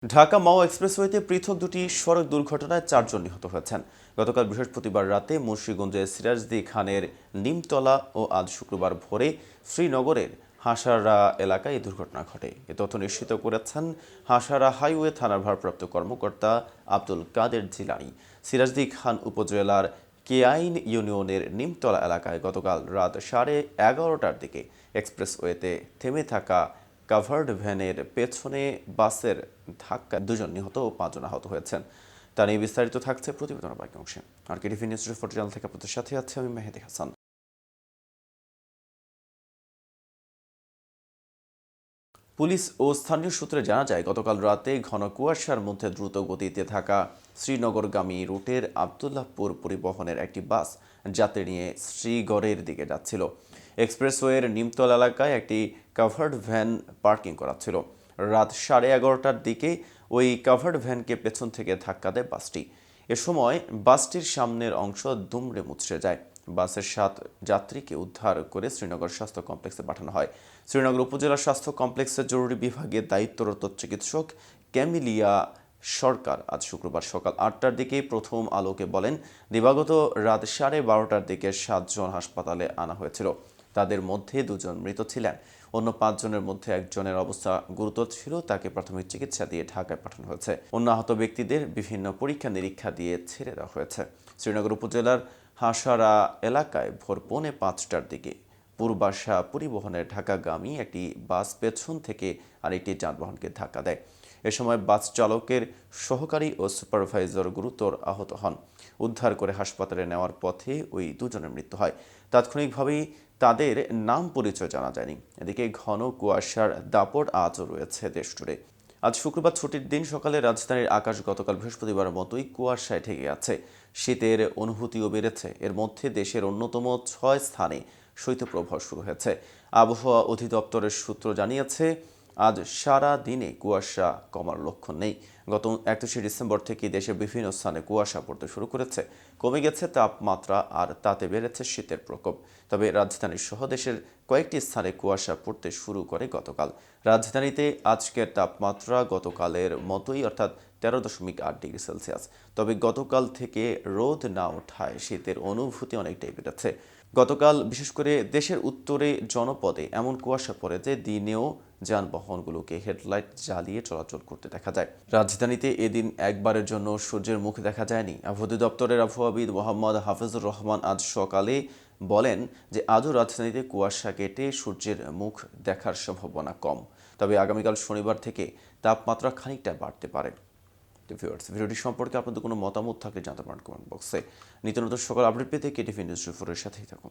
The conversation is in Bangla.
ঢাকা মাও এক্সপ্রেসওয়েতে পৃথক দুটি সড়ক দুর্ঘটনায় ৪ জন নিহত হয়েছেন। গতকাল বৃহস্পতিবার রাতে মুন্সিগঞ্জের সিরাজদি খানের নিমতলা ও আজ শুক্রবার ভোরে শ্রীনগরের হাসারা এলাকায় এই দুর্ঘটনা ঘটে। এ তথ্য নিশ্চিত করেছেন হাসারা হাইওয়ে থানার ভারপ্রাপ্ত কর্মকর্তা আব্দুল কাদের জিলানী। সিরাজদি খান উপজেলার কেআইন ইউনিয়নের নিমতলা এলাকায় গতকাল রাত 11:30টার দিকে এক্সপ্রেসওয়েতে থেমে থাকা কাভার্ড ভ্যানের পেছনে বাসের ধাক্কায় 2 জন নিহত ও 5 জন আহত হয়েছেন। তা নিয়ে বিস্তারিত থাকছে প্রতিবেদনের বাকি অংশে। আর কেটিভি নিউজ রিপোর্ট চ্যানেল থেকে আপনাদের সাথে আছে আমি মেহেদি হাসান। পুলিশ ও স্থানীয় সূত্রে জানা যায়, গতকাল রাতে ঘন কুয়াশার মধ্যে দ্রুত গতিতে থাকা শ্রীনগরগামী রুটের আবদুল্লাহপুর পরিবহনের একটি বাস যাত্রী নিয়ে শ্রীগড়ের দিকে যাচ্ছিল। এক্সপ্রেসওয়ের নিমতলা এলাকায় একটি কাভার্ড ভ্যান পার্কিং করা ছিল। রাত 11:30টার দিকে ওই কাভার্ড ভ্যানকে পেছন থেকে ধাক্কা দেয় বাসটি। এ সময় বাসটির সামনের অংশ দুমড়ে মুচড়ে যায়। বাসের 7 যাত্রীকে উদ্ধার করে শ্রীনগর স্বাস্থ্য কমপ্লেক্সে পাঠানো হয়। শ্রীনগর উপজেলা স্বাস্থ্য কমপ্লেক্সের জরুরি বিভাগে দায়িত্বরত চিকিৎসক ক্যামিলিয়া সরকার আজ শুক্রবার সকাল 8টার দিকে প্রথম আলোকে বলেন, দিবাগত রাত 12:30টার দিকে 7 জন হাসপাতালে আনা হয়েছিল। তাদের মধ্যে 2 জন মৃত ছিলেন। অন্য 5 জনের মধ্যে একজনের অবস্থা গুরুতর ছিল, তাকে প্রাথমিক চিকিৎসা দিয়ে ঢাকায় পাঠানো হয়েছে। অন্য আহত ব্যক্তিদের বিভিন্ন পরীক্ষা নিরীক্ষা দিয়ে ছেড়ে দেওয়া হয়েছে। শ্রীনগর উপজেলার হাসারা এলাকায় ভোর 4:45টার দিকে পূর্বাশা পরিবহনের ঢাকাগামী একটি বাস পেছন থেকে আরেকটি যানবাহনকে ধাক্কা দেয়। এ সময় বাস চালকের সহকারী ও সুপারভাইজার গুরুতর আহত হন। উদ্ধার করে হাসপাতালে নেওয়ার পথে ওই 2 জনের মৃত্যু হয়। তাৎক্ষণিকভাবেই তাদের নাম পরিচয় জানা যায়নি। এদিকে ঘন কুয়াশার দাপট আজও রয়েছে দেশ জুড়ে। আজ শুক্রবার ছুটির দিন সকালে রাজধানীর আকাশ গতকাল বৃহস্পতিবারের মতোই কুয়াশায় ঢেকে আছে। শীতের অনুভূতিও বেড়েছে। এর মধ্যে দেশের অন্যতম 6 স্থানে শৈত্যপ্রবাহ শুরু হয়েছে। আবহাওয়া অধিদপ্তরের সূত্র জানিয়েছে, আজ সারা দিনে কুয়াশা কমার লক্ষণ নেই। গত 31শে ডিসেম্বর থেকে দেশের বিভিন্ন স্থানে কুয়াশা পড়তে শুরু করেছে। কমে গেছে তাপমাত্রা আর তাতে বেড়েছে শীতের প্রকোপ। তবে রাজধানীর সহ দেশের কয়েকটি স্থানে কুয়াশা পড়তে শুরু করে গতকাল। রাজধানীতে আজকের তাপমাত্রা গতকালের মতোই, অর্থাৎ 13.8 ডিগ্রি সেলসিয়াস। তবে গতকাল থেকে রোদ না ওঠায় শীতের অনুভূতি অনেকটাই বেড়েছে। গতকাল বিশেষ করে দেশের উত্তরে জনপদে এমন কুয়াশা পড়ে যে দিনেও যানবাহনগুলোকে হেডলাইট জ্বালিয়ে চলাচল করতে দেখা যায়। রাজধানীতে এদিন একবারের জন্য সূর্যের মুখ দেখা যায়নি। আবহাওয়া অধিদপ্তরের আবহাওয়াবিদ মোহাম্মদ হাফিজুর রহমান আজ সকালে বলেন যে আজও রাজধানীতে কুয়াশা কেটে সূর্যের মুখ দেখার সম্ভাবনা কম। তবে আগামীকাল শনিবার থেকে তাপমাত্রা খানিকটা বাড়তে পারে। ভিডিওটি সম্পর্কে আপনাদের কোনো মতামত থাকলে জানাতে পারেন কমেন্ট বক্সে। নিত্য নতুন সকল আপডেট পেতে কেটিভি নিউজ 24-এর সাথেই থাকুন।